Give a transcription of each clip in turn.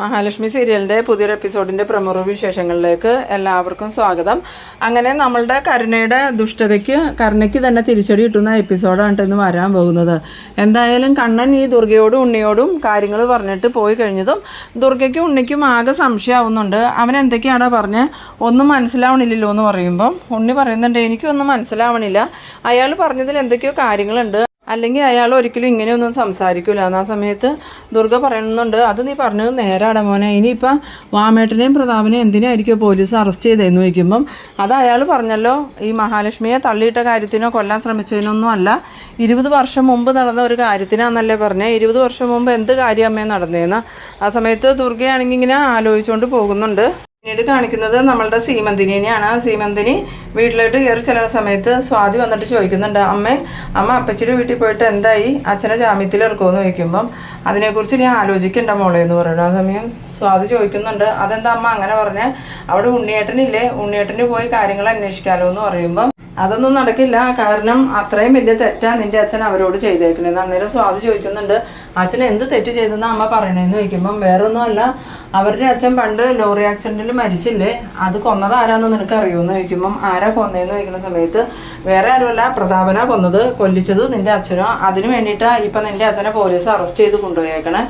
മഹാലക്ഷ്മി സീരിയലിൻ്റെ പുതിയൊരു എപ്പിസോഡിൻ്റെ പ്രമുഖ വിശേഷങ്ങളിലേക്ക് എല്ലാവർക്കും സ്വാഗതം. അങ്ങനെ നമ്മളുടെ കരുണയ്ക്ക് തന്നെ തിരിച്ചടി കിട്ടുന്ന എപ്പിസോഡാണ് ഇന്ന് വരാൻ പോകുന്നത്. എന്തായാലും കണ്ണൻ ഈ ദുർഗയോടും ഉണ്ണിയോടും കാര്യങ്ങൾ പറഞ്ഞിട്ട് പോയി കഴിഞ്ഞതും ദുർഗയ്ക്കും ഉണ്ണിക്കും ആകെ സംശയമാവുന്നുണ്ട്. അവൻ എന്തൊക്കെയാണോ പറഞ്ഞത് ഒന്നും മനസ്സിലാവണില്ലല്ലോ എന്ന് പറയുമ്പം ഉണ്ണി പറയുന്നുണ്ട്, എനിക്കൊന്നും മനസ്സിലാവണില്ല, അയാൾ പറഞ്ഞതിൽ എന്തൊക്കെയോ കാര്യങ്ങളുണ്ട്, അല്ലെങ്കിൽ അയാൾ ഒരിക്കലും ഇങ്ങനെയൊന്നും സംസാരിക്കില്ല. ആ സമയത്ത് ദുർഗ പറയുന്നുണ്ട്, അത് നീ പറഞ്ഞത് നേരാണ് മോനെ, ഇനിയിപ്പം വാമേട്ടനെയും പ്രതാപനെയും എന്തിനായിരിക്കും പോലീസ് അറസ്റ്റ് ചെയ്തതെന്ന് ചോദിക്കുമ്പം അത് അയാൾ പറഞ്ഞല്ലോ, ഈ മഹാലക്ഷ്മിയെ തള്ളിയിട്ട കാര്യത്തിനോ കൊല്ലാൻ ശ്രമിച്ചതിനൊന്നും അല്ല, 20 വർഷം മുമ്പ് നടന്ന ഒരു കാര്യത്തിനാണെന്നല്ലേ പറഞ്ഞത്. 20 വർഷം മുമ്പ് എന്ത് കാര്യം അമ്മയെ നടന്നതെന്ന്. ആ സമയത്ത് ദുർഗയാണെങ്കിൽ ഇങ്ങനെ ആലോചിച്ചുകൊണ്ട് പോകുന്നുണ്ട്. പിന്നീട് കാണിക്കുന്നത് നമ്മളുടെ സീമന്തിനെയാണ്. സീമന്തിനി വീട്ടിലോട്ട് കയറി ചെല്ലുന്ന സമയത്ത് സ്വാതി വന്നിട്ട് ചോദിക്കുന്നുണ്ട്, അമ്മ അപ്പച്ചിയുടെ വീട്ടിൽ പോയിട്ട് എന്തായി, അച്ഛനെ ജാമ്യത്തിൽ ഇറക്കുമെന്ന് ചോദിക്കുമ്പം അതിനെക്കുറിച്ച് ഞാൻ ആലോചിക്കണ്ട മോളെ എന്ന് പറയുന്നു. ആ സമയം സ്വാതി ചോദിക്കുന്നുണ്ട്, അതെന്താ അമ്മ അങ്ങനെ പറഞ്ഞേ, അവിടെ ഉണ്ണിയേട്ടന് പോയി കാര്യങ്ങൾ അന്വേഷിക്കാമല്ലോ എന്ന് പറയുമ്പം അതൊന്നും നടക്കില്ല, കാരണം അത്രയും വലിയ തെറ്റാ നിന്റെ അച്ഛൻ അവരോട് ചെയ്തേക്കണേന്ന്. അന്നേരം സ്വാതി ചോദിക്കുന്നുണ്ട്, അച്ഛൻ എന്ത് തെറ്റ് ചെയ്തെന്നാ അമ്മ പറയണേന്ന് ചോദിക്കുമ്പം വേറൊന്നുമല്ല, അവരുടെ അച്ഛൻ പണ്ട് ലോറി ആക്സിഡന്റിൽ മരിച്ചില്ലേ, അത് കൊന്നത് ആരാന്ന് നിനക്ക് അറിയുമെന്ന് ചോദിക്കുമ്പം ആരാ കൊന്നതെന്ന് ചോദിക്കുന്ന സമയത്ത് വേറെ ആരുമല്ല, പ്രതാപനാ കൊന്നത്, കൊല്ലിച്ചത് നിന്റെ അച്ഛനോ, അതിന് വേണ്ടിയിട്ടാ ഇപ്പം നിന്റെ അച്ഛനെ പോലീസ് അറസ്റ്റ് ചെയ്ത് കൊണ്ടുപോയേക്കണേ.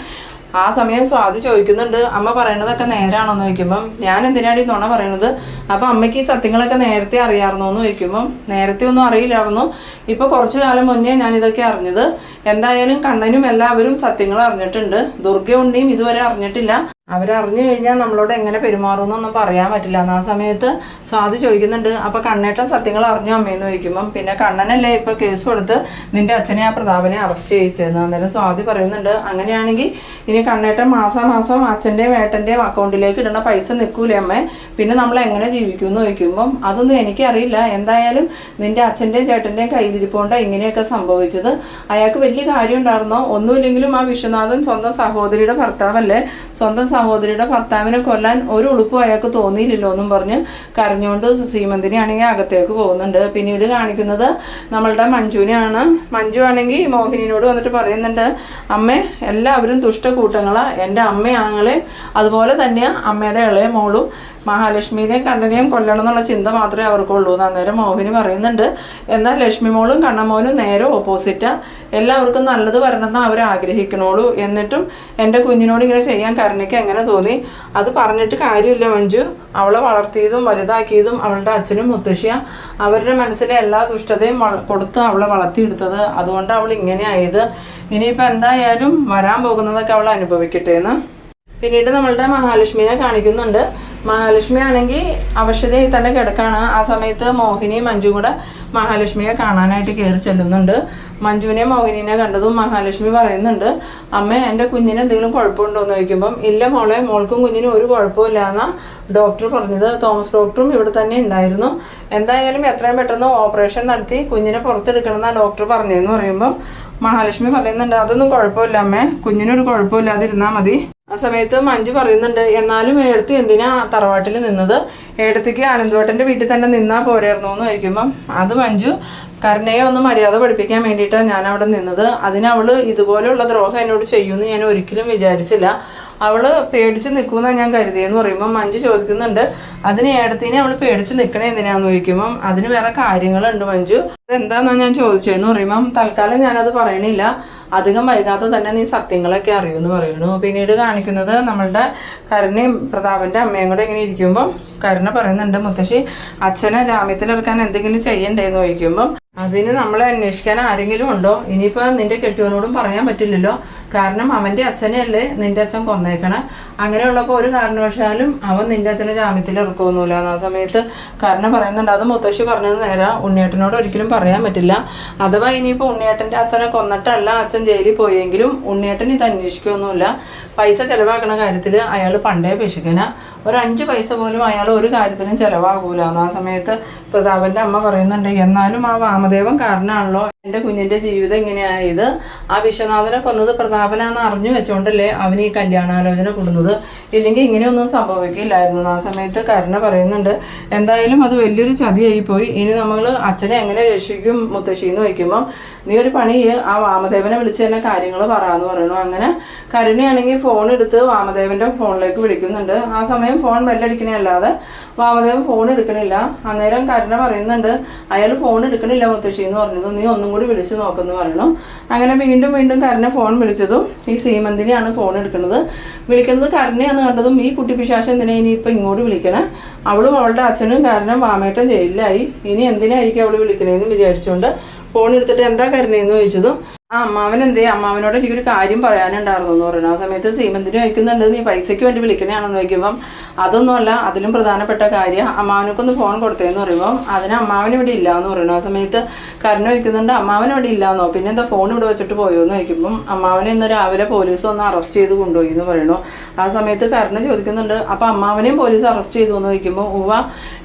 ആ സമയം സ്വാതി ചോദിക്കുന്നുണ്ട്, അമ്മ പറയണതൊക്കെ നേരാണോ എന്ന് ചോദിക്കുമ്പം ഞാൻ എന്തിനാണ് ഈ നുണ പറയണത്, അപ്പം അമ്മയ്ക്ക് ഈ സത്യങ്ങളൊക്കെ നേരത്തെ അറിയാമായിരുന്നോ എന്ന് ചോദിക്കുമ്പം നേരത്തെ ഒന്നും അറിയില്ലായിരുന്നു, ഇപ്പോൾ കുറച്ചു കാലം മുന്നേ ഞാനിതൊക്കെ അറിഞ്ഞത്. എന്തായാലും കണ്ണനും എല്ലാവരും സത്യങ്ങൾ അറിഞ്ഞിട്ടുണ്ട്, ദുർഗ ഉണ്ണിയും ഇതുവരെ അറിഞ്ഞിട്ടില്ല, അവരറിഞ്ഞു കഴിഞ്ഞാൽ നമ്മളോട് എങ്ങനെ പെരുമാറുമെന്നൊന്നും പറയാൻ പറ്റില്ല. ആ സമയത്ത് സ്വാതി ചോദിക്കുന്നുണ്ട്, അപ്പോൾ കണ്ണേട്ടൻ സത്യങ്ങൾ അറിഞ്ഞു അമ്മയെന്ന് ചോദിക്കുമ്പം പിന്നെ കണ്ണനല്ലേ ഇപ്പോൾ കേസ് കൊടുത്ത് നിന്റെ അച്ഛനെ ആ പ്രതാപനെ അറസ്റ്റ് ചെയ്യിച്ചതെന്ന്. അന്നേരം സ്വാതി പറയുന്നുണ്ട്, അങ്ങനെയാണെങ്കിൽ ഇനി കണ്ണേട്ടൻ മാസം അച്ഛൻ്റെയും ഏട്ടൻ്റെയും അക്കൗണ്ടിലേക്ക് ഇടുന്ന പൈസ നിൽക്കൂലേ അമ്മേ, പിന്നെ നമ്മൾ എങ്ങനെ ജീവിക്കും എന്ന് ചോദിക്കുമ്പം അതൊന്നും എനിക്കറിയില്ല, എന്തായാലും നിന്റെ അച്ഛൻ്റെയും ചേട്ടൻ്റെയും കയ്യിലിരിപ്പോണ്ടാണ് ഇങ്ങനെയൊക്കെ സംഭവിച്ചത്, അയാൾക്ക് വലിയ കാര്യം ഉണ്ടായിരുന്നോ, ഒന്നുമില്ലെങ്കിലും ആ വിശ്വനാഥൻ സ്വന്തം സഹോദരിയുടെ ഭർത്താവല്ലേ, സ്വന്തം സഹോദരിയുടെ ഭർത്താവിനെ കൊല്ലാൻ ഒരു ഉളുപ്പും അയാൾക്ക് തോന്നിയില്ലല്ലോ എന്നും പറഞ്ഞ് കരഞ്ഞുകൊണ്ട് സീമന്തിനെയാണെങ്കിൽ അകത്തേക്ക് പോകുന്നുണ്ട്. പിന്നീട് കാണിക്കുന്നത് നമ്മളുടെ മഞ്ജുവിനെയാണ്. മഞ്ജു ആണെങ്കിൽ മോഹിനിയോട് വന്നിട്ട് പറയുന്നുണ്ട്, അമ്മേ എല്ലാവരും ദുഷ്ടക്കൂട്ടങ്ങളാ, എൻ്റെ അമ്മയാങ്ങളെയും അതുപോലെ തന്നെയാണ് അമ്മയുടെ ഇളയ മോളും മഹാലക്ഷ്മിനെയും കണ്ണനെയും കൊല്ലണം എന്നുള്ള ചിന്ത മാത്രമേ അവർക്കുള്ളൂ. അന്നേരം മോഹിനി പറയുന്നുണ്ട്, എന്നാൽ ലക്ഷ്മി മോളും കണ്ണമോനും നേരെ ഓപ്പോസിറ്റാ, എല്ലാവർക്കും നല്ലത് വരണമെന്ന് അവർ ആഗ്രഹിക്കണോളൂ, എന്നിട്ടും എൻ്റെ കുഞ്ഞിനോട് ഇങ്ങനെ ചെയ്യാൻ കരുണയ്ക്ക് എങ്ങനെ തോന്നി, അത് പറഞ്ഞിട്ട് കാര്യമില്ല മഞ്ജു, അവളെ വളർത്തിയതും വലുതാക്കിയതും അവളുടെ അച്ഛനും മുത്തശ്ശിയ, അവരുടെ മനസ്സിലെ എല്ലാ ദുഷ്ടതയും കൊടുത്ത് അവളെ വളർത്തിയെടുത്തത്, അതുകൊണ്ട് അവൾ ഇങ്ങനെ ആയത്, ഇനിയിപ്പോൾ എന്തായാലും വരാൻ പോകുന്നതൊക്കെ അവൾ അനുഭവിക്കട്ടെ എന്ന്. പിന്നീട് നമ്മളുടെ മഹാലക്ഷ്മിനെ കാണിക്കുന്നുണ്ട്. മഹാലക്ഷ്മി ആണെങ്കിൽ അവശതയിൽ തന്നെ കിടക്കാണ്. ആ സമയത്ത് മോഹിനിയും മഞ്ജുവും കൂടെ മഹാലക്ഷ്മിയെ കാണാനായിട്ട് കയറി ചെല്ലുന്നുണ്ട്. മഞ്ജുവിനെ മോഹിനിനെ കണ്ടതും മഹാലക്ഷ്മി പറയുന്നുണ്ട്, അമ്മ എൻ്റെ കുഞ്ഞിന് എന്തെങ്കിലും കുഴപ്പമുണ്ടോ എന്ന് ചോദിക്കുമ്പം ഇല്ല മോളെ, മോൾക്കും കുഞ്ഞിനും ഒരു കുഴപ്പമില്ല എന്നാ ഡോക്ടർ പറഞ്ഞത്, തോമസ് ഡോക്ടറും ഇവിടെ തന്നെ ഉണ്ടായിരുന്നു, എന്തായാലും എത്രയും പെട്ടെന്ന് ഓപ്പറേഷൻ നടത്തി കുഞ്ഞിനെ പുറത്തെടുക്കണം എന്നാണ് ഡോക്ടർ പറഞ്ഞതെന്ന് പറയുമ്പം മഹാലക്ഷ്മി പറയുന്നുണ്ട്, അതൊന്നും കുഴപ്പമില്ല അമ്മേ, കുഞ്ഞിനൊരു കുഴപ്പമില്ലാതിരുന്നാൽ മതി. ആ സമയത്ത് മഞ്ജു പറയുന്നുണ്ട്, എന്നാലും ഏടത്തി എന്തിനാ തറവാട്ടിൽ നിന്നത്, ഏടത്തിക്ക് ആനന്ദവേട്ടൻ്റെ വീട്ടിൽ തന്നെ നിന്നാൽ പോരായിരുന്നു എന്ന് ചോദിക്കുമ്പം അത് മഞ്ജു കരുണയെ ഒന്ന് മര്യാദ പഠിപ്പിക്കാൻ വേണ്ടിയിട്ടാണ് ഞാൻ അവിടെ നിന്നത്, അതിനവൾ ഇതുപോലെയുള്ള ദ്രോഹം എന്നോട് ചെയ്യുമെന്ന് ഞാൻ ഒരിക്കലും വിചാരിച്ചില്ല, അവൾ പേടിച്ച് നിൽക്കുമെന്നാണ് ഞാൻ കരുതിയെന്ന് പറയുമ്പം മഞ്ജു ചോദിക്കുന്നുണ്ട്, അതിന് ഏടത്തിനെ അവൾ പേടിച്ച് നിൽക്കണേ എന്തിനാന്ന് ചോദിക്കുമ്പം അതിന് വേറെ കാര്യങ്ങളുണ്ട് മഞ്ജു, അതെന്താണെന്നാണ് ഞാൻ ചോദിച്ചതെന്ന് പറയുമ്പം തൽക്കാലം ഞാനത് പറയണില്ല, അധികം വൈകാതെ തന്നെ നീ സത്യങ്ങളൊക്കെ അറിയുമെന്ന് പറയുന്നു. പിന്നീട് കാണിക്കുന്നത് നമ്മളുടെ കരുണയും പ്രതാപൻ്റെ അമ്മയും കൂടെ ഇങ്ങനെ ഇരിക്കുമ്പം കരുണ പറയുന്നുണ്ട്, മുത്തശ്ശി അച്ഛനെ ജാമ്യത്തിലിറക്കാൻ എന്തെങ്കിലും ചെയ്യണ്ടേന്ന് ചോദിക്കുമ്പം അതിന് നമ്മളെ അന്വേഷിക്കാൻ ആരെങ്കിലും ഉണ്ടോ, ഇനിയിപ്പോൾ നിന്റെ കെട്ടിയവനോടും പറയാൻ പറ്റില്ലല്ലോ, കാരണം അവൻ്റെ അച്ഛനെയല്ലേ നിന്റെ അച്ഛൻ കൊന്നേക്കണേ, അങ്ങനെയുള്ളപ്പോൾ ഒരു കാരണവശാലും അവൻ നിന്റെ അച്ഛനെ ജാമ്യത്തിൽ ഇറക്കുമൊന്നുമില്ല. ആ സമയത്ത് കാരണം പറയുന്നുണ്ട്, അത് മുത്തശ്ശി പറഞ്ഞത് നേരാ, ഉണ്ണിയേട്ടനോട് ഒരിക്കലും പറയാൻ പറ്റില്ല, അഥവാ ഇനിയിപ്പോൾ ഉണ്ണിയേട്ടൻ്റെ അച്ഛനെ കൊന്നിട്ടല്ല അച്ഛൻ ജയിലിൽ പോയെങ്കിലും ഉണ്ണിയേട്ടൻ ഇത് അന്വേഷിക്കുകയൊന്നുമില്ല, പൈസ ചിലവാക്കണ കാര്യത്തിൽ അയാൾ പണ്ടേ പിശുക്കന, ഒരു 5 പൈസ പോലും അയാൾ ഒരു കാര്യത്തിനും ചിലവാകൂല എന്ന്. ആ സമയത്ത് പ്രതാപൻ്റെ അമ്മ പറയുന്നുണ്ട്, എന്നാലും ആ വാമദേവൻ കാരണമാണല്ലോ എൻ്റെ കുഞ്ഞിൻ്റെ ജീവിതം ഇങ്ങനെയായത്. ആ വിശ്വനാഥനെ കൊന്നത് പ്രതാപനാന്ന് അറിഞ്ഞു വെച്ചോണ്ടല്ലേ അവന് ഈ കല്യാണാലോചന കൊടുന്നത്, ഇല്ലെങ്കിൽ ഇങ്ങനെയൊന്നും സംഭവിക്കില്ലായിരുന്നു. ആ സമയത്ത് കരുണ പറയുന്നുണ്ട്, എന്തായാലും അത് വലിയൊരു ചതിയായിപ്പോയി. ഇനി നമ്മൾ അച്ഛനെ എങ്ങനെ രക്ഷിക്കും മുത്തശ്ശിന്ന് വയ്ക്കുമ്പോൾ നീ ഒരു പണി ആ വാമദേവനെ വിളിച്ച് തന്നെ കാര്യങ്ങൾ പറയാന്ന് പറയണു. അങ്ങനെ കരുണയാണെങ്കിൽ ഫോൺ എടുത്ത് വാമദേവൻ്റെ ഫോണിലേക്ക് വിളിക്കുന്നുണ്ട്. ആ സമയം ഫോൺ ബെല്ലടിക്കണേ അല്ലാതെ വാമദേവൻ ഫോൺ എടുക്കണില്ല. അന്നേരം കരുണ പറയുന്നുണ്ട്, അയാൾ ഫോൺ എടുക്കണില്ല മുത്തശ്ശി എന്ന് പറഞ്ഞത്, നീ ഒന്നും കൂടി വിളിച്ചു നോക്കുമെന്ന് പറയണം. അങ്ങനെ വീണ്ടും വീണ്ടും കരുണ ഫോൺ വിളിച്ചതും ഈ സീമന്തിനെയാണ് ഫോൺ എടുക്കുന്നത്. വിളിക്കുന്നത് കരുണയാന്ന് കണ്ടതും ഈ കുട്ടി പിശാശം എന്തിനാ ഇനിയിപ്പോൾ ഇങ്ങോട്ട് വിളിക്കണേ, അവളും അവളുടെ അച്ഛനും കാരണം വാമേട്ടൻ ജയിലിലായി, ഇനി എന്തിനായിരിക്കും അവൾ വിളിക്കണേന്ന് വിചാരിച്ചുകൊണ്ട് ഫോൺ എടുത്തിട്ട് എന്താ കരുണേന്ന് ചോദിച്ചതും ആ അമ്മാവൻ എന്തേ, അമ്മാവനോട് എനിക്കൊരു കാര്യം പറയാനുണ്ടായിരുന്നു എന്ന് പറയുന്നത്. ആ സമയത്ത് സീമന്തിന് ചോദിക്കുന്നുണ്ട്, നീ പൈസയ്ക്ക് വേണ്ടി വിളിക്കണയാണെന്ന് ചോദിക്കുമ്പം അതൊന്നുമല്ല, അതിലും പ്രധാനപ്പെട്ട കാര്യം അമ്മാവനൊക്കൊന്ന് ഫോൺ കൊടുത്തേന്ന് പറയുമ്പം അതിന് അമ്മാവൻ ഇവിടെ ഇല്ല എന്ന് പറയുന്നു. ആ സമയത്ത് കരുണ ചോദിക്കുന്നുണ്ട്, അമ്മാവൻ ഇവിടെ ഇല്ലാന്നോ, പിന്നെ എന്താ ഫോൺ ഇവിടെ വെച്ചിട്ട് പോയോ എന്ന് ചോദിക്കുമ്പം അമ്മാവനെ ഇന്ന് രാവിലെ പോലീസ് വന്ന് അറസ്റ്റ് ചെയ്ത് കൊണ്ടുപോയി എന്ന് പറയുന്നു. ആ സമയത്ത് കരുണ ചോദിക്കുന്നുണ്ട്, അപ്പം അമ്മാവനെയും പോലീസ് അറസ്റ്റ് ചെയ്തു എന്ന് ചോദിക്കുമ്പോൾ ഉവ്വ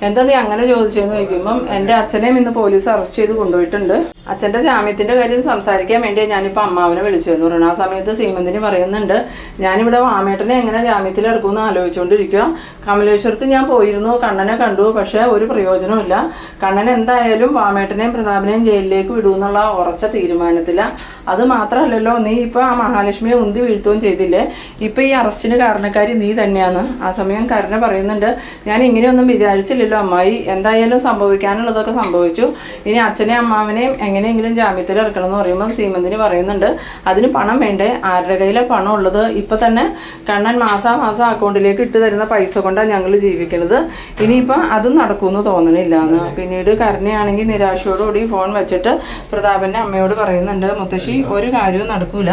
എന്താ നീ അങ്ങനെ ചോദിച്ചതെന്ന് ചോദിക്കുമ്പം എൻ്റെ അച്ഛനെയും ഇന്ന് പോലീസ് അറസ്റ്റ് ചെയ്ത് കൊണ്ടുപോയിട്ടുണ്ട്, അച്ഛൻ്റെ ജാമ്യത്തിൻ്റെ കാര്യം സംസാരിക്കാൻ വേണ്ടി ഞാനിപ്പോൾ അമ്മാവനെ വിളിച്ചു എന്ന് പറയുന്നു. ആ സമയത്ത് സീമന്തിന് പറയുന്നുണ്ട്, ഞാനിവിടെ വാമേട്ടനെ എങ്ങനെ ജാമ്യത്തിൽ ഇറക്കുമെന്ന് ആലോചിച്ചുകൊണ്ടിരിക്കുക. കമലേശ്വരത്ത് ഞാൻ പോയിരുന്നു, കണ്ണനെ കണ്ടു, പക്ഷേ ഒരു പ്രയോജനമില്ല. കണ്ണൻ എന്തായാലും വാമേട്ടനെയും പ്രതാപനെയും ജയിലിലേക്ക് വിടുമെന്നുള്ള ഉറച്ച തീരുമാനത്തിലാണ്. അത് മാത്രമല്ലല്ലോ, നീ ഇപ്പോൾ ആ മഹാലക്ഷ്മിയെ ഉന്തി വീഴ്ത്തുകയും ചെയ്തില്ലേ, ഇപ്പോൾ ഈ അറസ്റ്റിന് കാരണക്കാരി നീ തന്നെയാണ്. ആ സമയം കരുണ പറയുന്നുണ്ട്, ഞാൻ ഇങ്ങനെയൊന്നും വിചാരിച്ചില്ലല്ലോ അമ്മായി, എന്തായാലും സംഭവിക്കാനുള്ളതൊക്കെ സംഭവിച്ചു, ഇനി അച്ഛനെയും അമ്മാവനെയും എങ്ങനെയെങ്കിലും ജാമ്യത്തിൽ ഇറക്കണം എന്ന് പറയുമ്പോൾ സീമന്തിന് പറയുന്നുണ്ട്, അതിന് പണം വേണ്ടേ, ആരുടെ കയ്യിലെ പണം ഉള്ളത്, ഇപ്പം തന്നെ കണ്ണൻ മാസാമാസം അക്കൗണ്ടിലേക്ക് ഇട്ട് തരുന്ന പൈസ കൊണ്ടാണ് ഞങ്ങൾ ജീവിക്കുന്നത്, ഇനിയിപ്പോൾ അതും നടക്കുമെന്ന് തോന്നണില്ല എന്ന്. പിന്നീട് കരുണയാണെങ്കിൽ നിരാശയോടുകൂടി ഫോൺ വെച്ചിട്ട് പ്രതാപൻ്റെ അമ്മയോട് പറയുന്നുണ്ട്, മുത്തശ്ശി ഒരു കാര്യവും നടക്കൂല,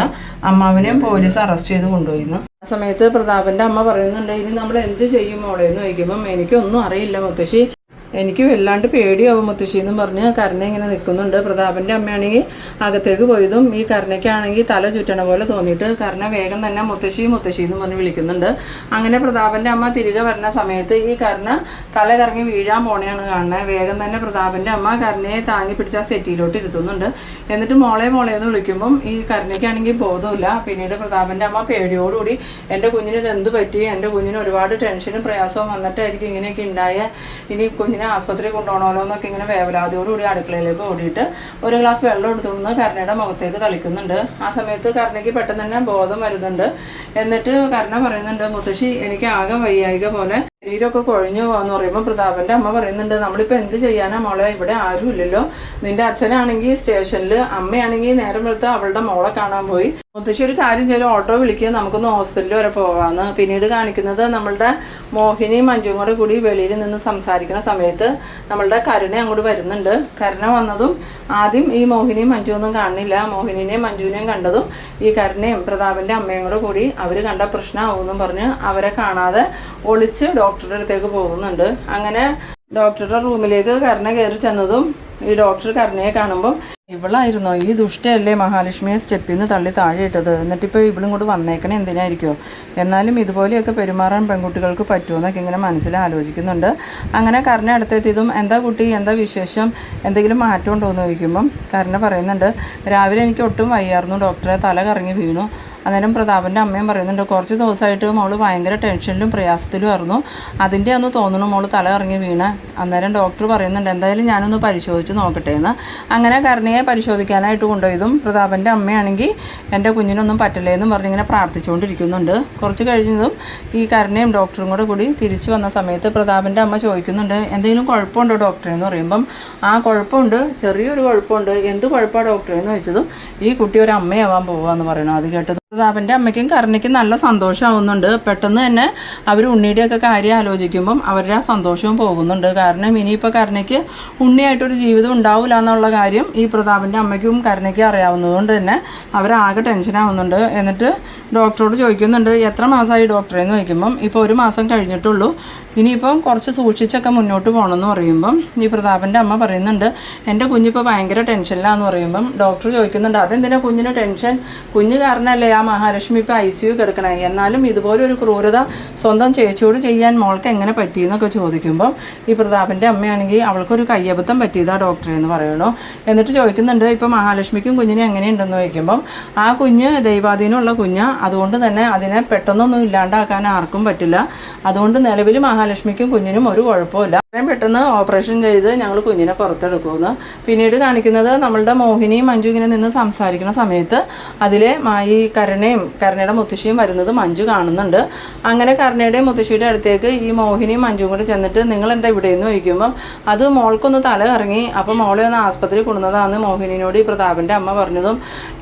അമ്മാവനെയും പോലീസ് അറസ്റ്റ് ചെയ്ത് കൊണ്ടുപോയിന്ന്. ആ സമയത്ത് പ്രതാപൻ്റെ അമ്മ പറയുന്നുണ്ട്, ഇനി നമ്മൾ എന്ത് ചെയ്യും മോളെ എന്ന് ചോദിക്കുമ്പം എനിക്കൊന്നും അറിയില്ല മുത്തശ്ശി, എനിക്ക് വല്ലാണ്ട് പേടിയാവും മുത്തശ്ശി എന്നും പറഞ്ഞ് കരുണ ഇങ്ങനെ നിൽക്കുന്നുണ്ട്. പ്രതാപൻ്റെ അമ്മയാണെങ്കിൽ അകത്തേക്ക് പോയതും ഈ കരുണയ്ക്കാണെങ്കിൽ തല ചുറ്റണ പോലെ തോന്നിയിട്ട് കരുണ വേഗം തന്നെ മുത്തശ്ശി മുത്തശ്ശി എന്ന് പറഞ്ഞ് വിളിക്കുന്നുണ്ട്. അങ്ങനെ പ്രതാപൻ്റെ അമ്മ തിരികെ വരുന്ന സമയത്ത് ഈ കരുണ തല കറങ്ങി വീഴാൻ പോണെയാണ് കാണുന്നത്. വേഗം തന്നെ പ്രതാപൻ്റെ അമ്മ കരുണയെ താങ്ങി പിടിച്ച് ആ സെറ്റിയിലോട്ട് ഇരുത്തുന്നുണ്ട്. എന്നിട്ട് മോളെ മോളെ എന്ന് വിളിക്കുമ്പം ഈ കരുണയ്ക്കാണെങ്കിൽ ബോധമില്ല. പിന്നീട് പ്രതാപൻ്റെ അമ്മ പേടിയോടുകൂടി എൻ്റെ കുഞ്ഞിന് ഇത് എന്ത് പറ്റി, എൻ്റെ കുഞ്ഞിന് ഒരുപാട് ടെൻഷനും പ്രയാസവും വന്നിട്ടായിരിക്കും ഇങ്ങനെയൊക്കെ ഉണ്ടായ, ഇനി കുഞ്ഞിനെ ആസ്പത്രി കൊണ്ടുപോകണമല്ലോ എന്നൊക്കെ ഇങ്ങനെ വേവലാതിയോടുകൂടി അടുക്കളയിലേക്ക് ഓടിയിട്ട് ഒരു ഗ്ലാസ് വെള്ളം എടുത്തുകൊണ്ട് കരുണയുടെ മുഖത്തേക്ക് തളിക്കുന്നുണ്ട്. ആ സമയത്ത് കരുണയ്ക്ക് പെട്ടെന്ന് തന്നെ ബോധം വരുന്നുണ്ട്. എന്നിട്ട് കരുണ പറയുന്നുണ്ട്, മുത്തശ്ശി എനിക്ക് ആകെ വയ്യായിക പോലെ ശരീരമൊക്കെ കുഴഞ്ഞു പോകാന്ന് പറയുമ്പോൾ പ്രതാപൻ്റെ അമ്മ പറയുന്നുണ്ട്, നമ്മളിപ്പോൾ എന്ത് ചെയ്യാനാ മോളെ, ഇവിടെ ആരും ഇല്ലല്ലോ, നിന്റെ അച്ഛനാണെങ്കിൽ സ്റ്റേഷനിൽ, അമ്മയാണെങ്കിൽ നേരം വെളുത്ത് അവളുടെ മോളെ കാണാൻ പോയി, മുത്തശ്ശി ഒരു കാര്യം ചെയ്ത് ഓട്ടോ വിളിക്കുക, നമുക്കൊന്ന് ഹോസ്പിറ്റലിൽ വരെ പോകാമെന്ന്. പിന്നീട് കാണിക്കുന്നത് നമ്മളുടെ മോഹിനിയും മഞ്ജുവും കൂടെ കൂടി വെളിയിൽ നിന്ന് സംസാരിക്കുന്ന സമയത്ത് നമ്മളുടെ കരുണ അങ്ങോട്ട് വരുന്നുണ്ട്. കരുണ വന്നതും ആദ്യം ഈ മോഹിനിയും മഞ്ജുവൊന്നും കാണുന്നില്ല. മോഹിനിനെയും മഞ്ജുവിനെയും കണ്ടതും ഈ കരുണയും പ്രതാപൻ്റെ അമ്മയും കൂടെ കൂടി അവർ കണ്ട പ്രശ്നമാവുമെന്നും പറഞ്ഞ് അവരെ കാണാതെ ഒളിച്ച് ഡോക്ടറുടെ അടുത്തേക്ക് പോകുന്നുണ്ട്. അങ്ങനെ ഡോക്ടറുടെ റൂമിലേക്ക് കരുണ കയറി ചെന്നതും ഈ ഡോക്ടർ കരുണയെ കാണുമ്പം ഇവളായിരുന്നോ ഈ ദുഷ്ടയല്ലേ മഹാലക്ഷ്മിയെ സ്റ്റെപ്പിൽ നിന്ന് തള്ളി താഴെ ഇട്ടത്, എന്നിട്ടിപ്പോൾ ഇവളും കൂടെ വന്നേക്കണേ എന്തിനായിരിക്കുമോ, എന്നാലും ഇതുപോലെയൊക്കെ പെരുമാറാൻ പെൺകുട്ടികൾക്ക് പറ്റുമെന്നൊക്കെ ഇങ്ങനെ മനസ്സിൽ ആലോചിക്കുന്നുണ്ട്. അങ്ങനെ കരുണ അടുത്തെത്തിയതും എന്താ കുട്ടി, എന്താ വിശേഷം, എന്തെങ്കിലും മാറ്റം ഉണ്ടോ എന്ന് ചോദിക്കുമ്പം കരുണ പറയുന്നുണ്ട്, രാവിലെ എനിക്ക് ഒട്ടും വയ്യായിരുന്നു ഡോക്ടറെ, തല കറങ്ങി വീണു. അന്നേരം പ്രതാപൻ്റെ അമ്മയും പറയുന്നുണ്ട്, കുറച്ച് ദിവസമായിട്ട് മോള് ഭയങ്കര ടെൻഷനിലും പ്രയാസത്തിലും ആയിരുന്നു, അതിൻ്റെ ഒന്ന് തോന്നുന്നു മോള് തല കറങ്ങി വീണ്. അന്നേരം ഡോക്ടർ പറയുന്നുണ്ട്, എന്തായാലും ഞാനൊന്ന് പരിശോധിച്ച് നോക്കട്ടെ എന്ന്. അങ്ങനെ കരുണയെ പരിശോധിക്കാനായിട്ട് കൊണ്ടുപോയതും പ്രതാപൻ്റെ അമ്മയാണെങ്കിൽ എൻ്റെ കുഞ്ഞിനൊന്നും പറ്റില്ലേ എന്നും പറഞ്ഞിങ്ങനെ പ്രാർത്ഥിച്ചുകൊണ്ടിരിക്കുന്നുണ്ട്. കുറച്ച് കഴിഞ്ഞതും ഈ കരുണയും ഡോക്ടറും കൂടി തിരിച്ചു വന്ന സമയത്ത് പ്രതാപൻ്റെ അമ്മ ചോദിക്കുന്നുണ്ട്, എന്തെങ്കിലും കുഴപ്പമുണ്ടോ ഡോക്ടറെ എന്ന് പറയുമ്പം ആ കുഴപ്പമുണ്ട്, ചെറിയൊരു കുഴപ്പമുണ്ട്, എന്ത് കുഴപ്പമാണ് ഡോക്ടറെ എന്ന് ചോദിച്ചതും ഈ കുട്ടി ഒരു അമ്മയാവാൻ പോവാന്ന് പറയണം. അത് കേട്ടത് പ്രതാപൻ്റെ അമ്മയ്ക്കും കരുണയ്ക്കും നല്ല സന്തോഷമാവുന്നുണ്ട്. പെട്ടെന്ന് തന്നെ അവർ ഉണ്ണിയുടെയൊക്കെ കാര്യം ആലോചിക്കുമ്പം അവരുടെ ആ സന്തോഷവും പോകുന്നുണ്ട്. കാരണം ഇനിയിപ്പോൾ കരുണയ്ക്ക് ഉണ്ണിയായിട്ടൊരു ജീവിതം ഉണ്ടാവില്ല എന്നുള്ള കാര്യം ഈ പ്രതാപൻ്റെ അമ്മയ്ക്കും കരുണയ്ക്കും അറിയാവുന്നതുകൊണ്ട് തന്നെ അവരാകെ ടെൻഷനാവുന്നുണ്ട്. എന്നിട്ട് ഡോക്ടറോട് ചോദിക്കുന്നുണ്ട്, എത്ര മാസമായി ഡോക്ടറെ എന്ന് ചോദിക്കുമ്പം ഇപ്പോൾ 1 മാസം കഴിഞ്ഞിട്ടുള്ളൂ, ഇനിയിപ്പം കുറച്ച് സൂക്ഷിച്ചൊക്കെ മുന്നോട്ട് പോകണമെന്ന് പറയുമ്പം ഈ പ്രതാപൻ്റെ അമ്മ പറയുന്നുണ്ട്, എൻ്റെ കുഞ്ഞിപ്പോൾ ഭയങ്കര ടെൻഷനിലാന്ന് പറയുമ്പം ഡോക്ടർ ചോദിക്കുന്നുണ്ട്, അതെന്തിനാ കുഞ്ഞിന് ടെൻഷൻ, കുഞ്ഞ് കാരണമല്ലേ ആ മഹാലക്ഷ്മി ഇപ്പോൾ ICU കിടക്കണേ, എന്നാലും ഇതുപോലെ ഒരു ക്രൂരത സ്വന്തം ചേച്ചിയോട് ചെയ്യാൻ മോൾക്ക് എങ്ങനെ പറ്റിയെന്നൊക്കെ ചോദിക്കുമ്പം ഈ പ്രതാപൻ്റെ അമ്മയാണെങ്കിൽ അവൾക്കൊരു കയ്യബദ്ധം പറ്റിയതാ ഡോക്ടറെ എന്ന് പറയണു. എന്നിട്ട് ചോദിക്കുന്നുണ്ട് ഇപ്പോൾ മഹാലക്ഷ്മിക്കും കുഞ്ഞിനും എങ്ങനെയുണ്ടെന്ന് ചോദിക്കുമ്പം ആ കുഞ്ഞ് ദൈവാധീനമുള്ള കുഞ്ഞ്, അതുകൊണ്ട് തന്നെ അതിനെ പെട്ടെന്നൊന്നും ഇല്ലാണ്ടാക്കാൻ ആർക്കും പറ്റില്ല. അതുകൊണ്ട് നിലവിൽ മഹാലക്ഷ്മിക്കും കുഞ്ഞിനും ഒരു കുഴപ്പമില്ല. അത്രയും പെട്ടെന്ന് ഓപ്പറേഷൻ ചെയ്ത് ഞങ്ങൾ കുഞ്ഞിനെ പുറത്തെടുക്കുമെന്ന്. പിന്നീട് കാണിക്കുന്നത് നമ്മളുടെ മോഹിനിയും മഞ്ജു ഇങ്ങനെ നിന്ന് സംസാരിക്കുന്ന സമയത്ത് അതിലെ ഈ കരുണയുടെ മുത്തശ്ശിയും വരുന്നത് മഞ്ജു കാണുന്നുണ്ട്. അങ്ങനെ കരുണയുടെയും മുത്തശ്ശിയുടെ അടുത്തേക്ക് ഈ മോഹിനിയും മഞ്ജുവും കൂടെ ചെന്നിട്ട് നിങ്ങൾ എന്താ ഇവിടെയെന്ന് ചോദിക്കുമ്പം അത് മോൾക്കൊന്ന് തല കറങ്ങി, അപ്പോൾ മോളെ ഒന്ന് ആസ്പത്രി കൊണ്ടുവന്നതാണെന്ന് മോഹിനിയോട് ഈ പ്രതാപൻ്റെ അമ്മ പറഞ്ഞതും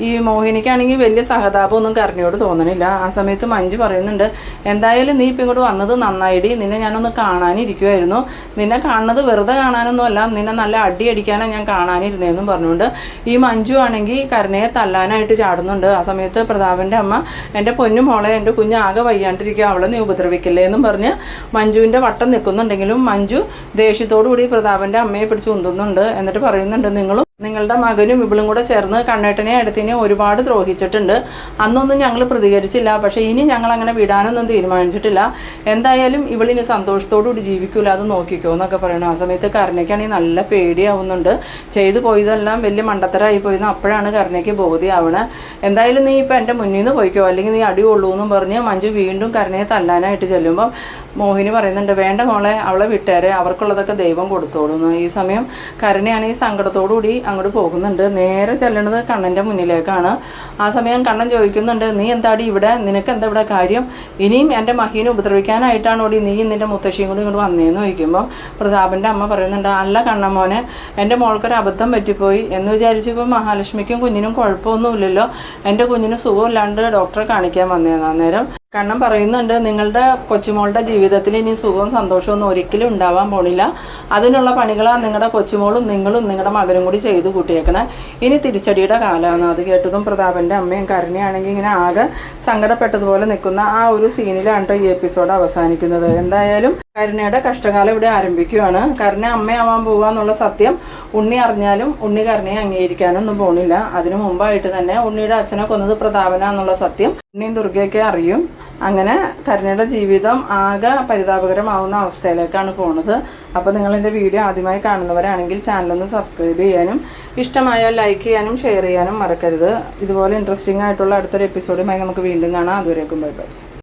ഈ മോഹിനിക്കാണെങ്കിൽ വലിയ സഹതാപമൊന്നും കരുണയോട് തോന്നണില്ല. ആ സമയത്ത് മഞ്ജു പറയുന്നുണ്ട്, എന്തായാലും നീ ഇപ്പം ഇങ്ങോട്ട് വന്നത് നന്നായിടി, നിന്നെ ഞാനൊന്ന് കാണാനിരിക്കുമായിരുന്നു, നിന്നെ കാണുന്നത് വെറുതെ കാണാനൊന്നുമല്ല, നിന്നെ നല്ല അടി അടിക്കാനാണ് ഞാൻ കാണാനിരുന്നതെന്നും പറഞ്ഞുകൊണ്ട് ഈ മഞ്ജു ആണെങ്കിൽ കരുണയെ തല്ലാനായിട്ട് ചാടുന്നുണ്ട്. ആ സമയത്ത് പ്രതാപൻ്റെ അമ്മ എൻ്റെ പൊന്നു മോളെ, എൻ്റെ കുഞ്ഞ് ആകെ വയ്യാണ്ടിരിക്കുക, അവളെ നീ ഉപദ്രവിക്കില്ലേ എന്നും പറഞ്ഞ് മഞ്ജുവിൻ്റെ വട്ടം നിൽക്കുന്നുണ്ടെങ്കിലും മഞ്ജു ദേഷ്യത്തോടു കൂടി പ്രതാപൻ്റെ അമ്മയെ പിടിച്ച് ഉന്തുന്നുണ്ട്. എന്നിട്ട് പറയുന്നുണ്ട്, നിങ്ങളുടെ മകനും ഇവളും കൂടെ ചേർന്ന് കണ്ണേട്ടനെ അടുത്തിനെ ഒരുപാട് ദ്രോഹിച്ചിട്ടുണ്ട്. അന്നൊന്നും ഞങ്ങൾ പ്രതികരിച്ചില്ല, പക്ഷേ ഇനി ഞങ്ങൾ അങ്ങനെ വിടാനൊന്നും തീരുമാനിച്ചിട്ടില്ല. എന്തായാലും ഇവളിനി സന്തോഷത്തോടു കൂടി ജീവിക്കൂല, അത് നോക്കിക്കോ എന്നൊക്കെ പറയണം. ആ സമയത്ത് കരുണയ്ക്കാണെങ്കിൽ നല്ല പേടിയാവുന്നുണ്ട്. ചെയ്തു പോയതെല്ലാം വലിയ മണ്ടത്തരമായി പോയെന്ന് അപ്പോഴാണ് കരുണയ്ക്ക് ബോധ്യമാവണേ. എന്തായാലും നീ ഇപ്പം എൻ്റെ മുന്നിൽ നിന്ന് പോയിക്കോ, അല്ലെങ്കിൽ നീ അടി കൊള്ളൂ എന്നും പറഞ്ഞ് മഞ്ജു വീണ്ടും കരുണയെ തല്ലാനായിട്ട് ചെല്ലുമ്പം മോഹിനി പറയുന്നുണ്ട്, വേണ്ട മോളെ, അവളെ വിട്ടേരെ, അവർക്കുള്ളതൊക്കെ ദൈവം കൊടുത്തോളൂന്ന്. ഈ സമയം കരുണയാണെങ്കിൽ സങ്കടത്തോടു കൂടി അങ്ങോട്ട് പോകുന്നുണ്ട്. നേരെ ചെല്ലണത് കണ്ണൻ്റെ മുന്നിലേക്കാണ്. ആ സമയം കണ്ണൻ ചോദിക്കുന്നുണ്ട്, നീ എന്താടി ഇവിടെ, നിനക്ക് എന്താ ഇവിടെ കാര്യം, ഇനിയും എൻ്റെ മഹീനെ ഉപദ്രവിക്കാനായിട്ടാണ് ഓടി നീ നിൻ്റെ മുത്തശ്ശിയും കൂടി ഇങ്ങോട്ട് വന്നേന്ന് ചോദിക്കുമ്പോൾ പ്രതാപൻ്റെ അമ്മ പറയുന്നുണ്ട്, അല്ല കണ്ണമ്മോനെ, എൻ്റെ മോൾക്കൊരു അബദ്ധം പറ്റിപ്പോയി എന്ന് വിചാരിച്ചപ്പോൾ മഹാലക്ഷ്മിക്കും കുഞ്ഞിനും കുഴപ്പമൊന്നുമില്ലല്ലോ, എൻ്റെ കുഞ്ഞിന് സുഖമില്ലാണ്ട് ഡോക്ടറെ കാണിക്കാൻ വന്നേന്ന്. അന്നേരം കണ്ണൻ പറയുന്നുണ്ട്, നിങ്ങളുടെ കൊച്ചുമോളുടെ ജീവിതത്തിൽ ഇനി സുഖവും സന്തോഷമൊന്നും ഒരിക്കലും ഉണ്ടാവാൻ പോണില്ല. അതിനുള്ള പണികളാണ് നിങ്ങളുടെ കൊച്ചുമോളും നിങ്ങളും നിങ്ങളുടെ മകനും കൂടി ചെയ്തു കൂട്ടിയേക്കണേ. ഇനി തിരിച്ചടിയുടെ കാലമാണ്. അത് കേട്ടതും പ്രതാപൻ്റെ അമ്മയും കരുണയാണെങ്കിൽ ഇങ്ങനെ ആകെ സങ്കടപ്പെട്ടതുപോലെ നിൽക്കുന്ന ആ ഒരു സീനിലാണ് ഈ എപ്പിസോഡ് അവസാനിക്കുന്നത്. എന്തായാലും കരുണയുടെ കഷ്ടകാലം ഇവിടെ ആരംഭിക്കുകയാണ്. കരുണ അമ്മയാവാൻ പോവാന്നുള്ള സത്യം ഉണ്ണി അറിഞ്ഞാലും ഉണ്ണി കരുണയെ അംഗീകരിക്കാനൊന്നും പോണില്ല. അതിനു മുമ്പായിട്ട് തന്നെ ഉണ്ണിയുടെ അച്ഛനെ കൊന്നത് പ്രതാപനാന്നുള്ള സത്യം ഉണ്ണിയും ദുർഗയൊക്കെ അറിയും. അങ്ങനെ കരുണയുടെ ജീവിതം ആകെ പരിതാപകരമാവുന്ന അവസ്ഥയിലേക്കാണ് പോണത്. അപ്പോൾ നിങ്ങളെൻ്റെ വീഡിയോ ആദ്യമായി കാണുന്നവരാണെങ്കിൽ ചാനലൊന്ന് സബ്സ്ക്രൈബ് ചെയ്യാനും ഇഷ്ടമായാൽ ലൈക്ക് ചെയ്യാനും ഷെയർ ചെയ്യാനും മറക്കരുത്. ഇതുപോലെ ഇൻട്രസ്റ്റിംഗ് ആയിട്ടുള്ള അടുത്തൊരു എപ്പിസോഡുമായി നമുക്ക് വീണ്ടും കാണാം. അതുവരേക്കും ബൈ ബൈ.